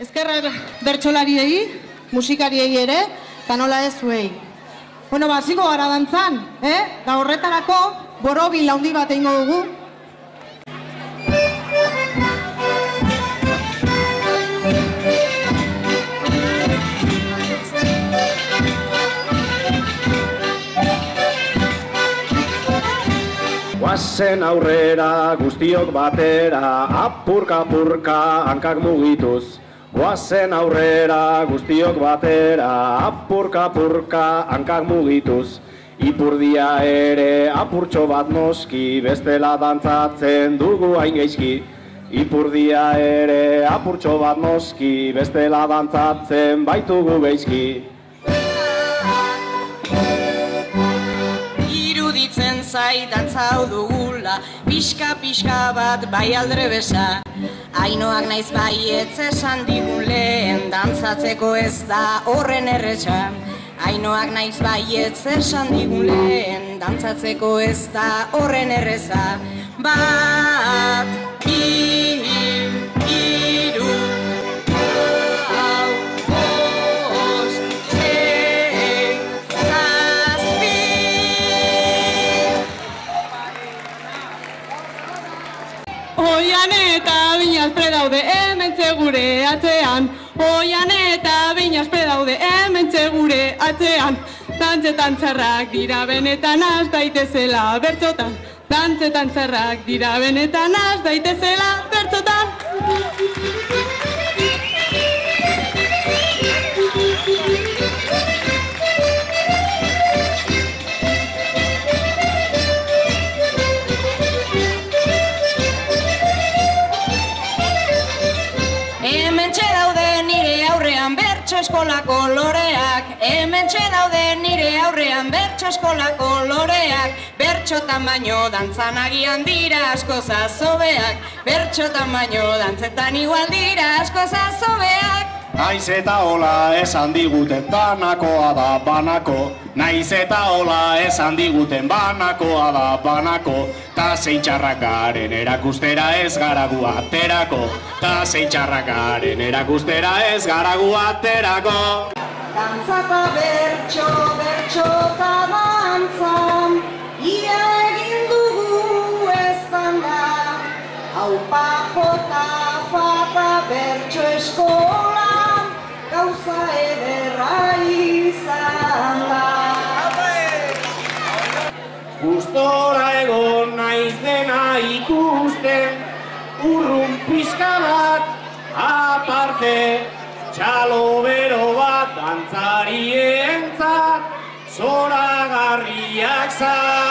Eskerrak bertsolariei, musikariei ere, eta nola ez zuei. Bueno, hasiko gara dantzan, da horretarako borobil handi bat egingo dugu. Guazen aurrera guztiok batera, apurka-apurka hankak mugituz. Guazen aurrera guztiok batera, apurka-apurka hankak mugituz. Ipurdia ere apurtxo bat noski, bestela dantzatzen dugu hain geizki. Ipurdia ere apurtxo bat noski, bestela dantzatzen baitugu geizki. Iruditzen zait dantzau dugula, pixka-pixka bat bai aldrebesa. Ainoak naiz baietz esan digun lehen, dantzatzeko ez da horren erretxa. Ainoak naiz baietz esan digun lehen, dantzatzeko ez da horren erreza. Bat, hiru, lau, bost, sei, zazpi. Oian eta binazpre daude hementxe gure atzean. Oian eta binazpre daude hementxe gure atzean. Dantzetan txarrak dira benetan az daitezela bertxotan. Dantzetan txarrak dira benetan az daitezela bertxotan. Hementxe daude nire aurrean bertso eskolako loreak. Hementxe daude nire aurrean bertso eskolako loreak. Bertxotan baino dantzan agian dira asko zazobeak. Bertxotan baino dantzetan igual dira asko zazobeak. Naiz eta hola esan diguten banakoa da banako. Naiz eta hola esan diguten banakoa da banako. Ta zein txarrak garen erakustera ez garagu aterako. Ta zein txarrak garen erakustera ez garagu aterako. Dantzata bertso, bertxota dantzan, ia egin dugu eztan da. Aupa jota fata bertso eskolan, gauza ederra izan da. Gustora egon naiz dena ikusten, urrun pixka bat aparte. Txalo bero bat dantzarientzat, zoragarriak zan.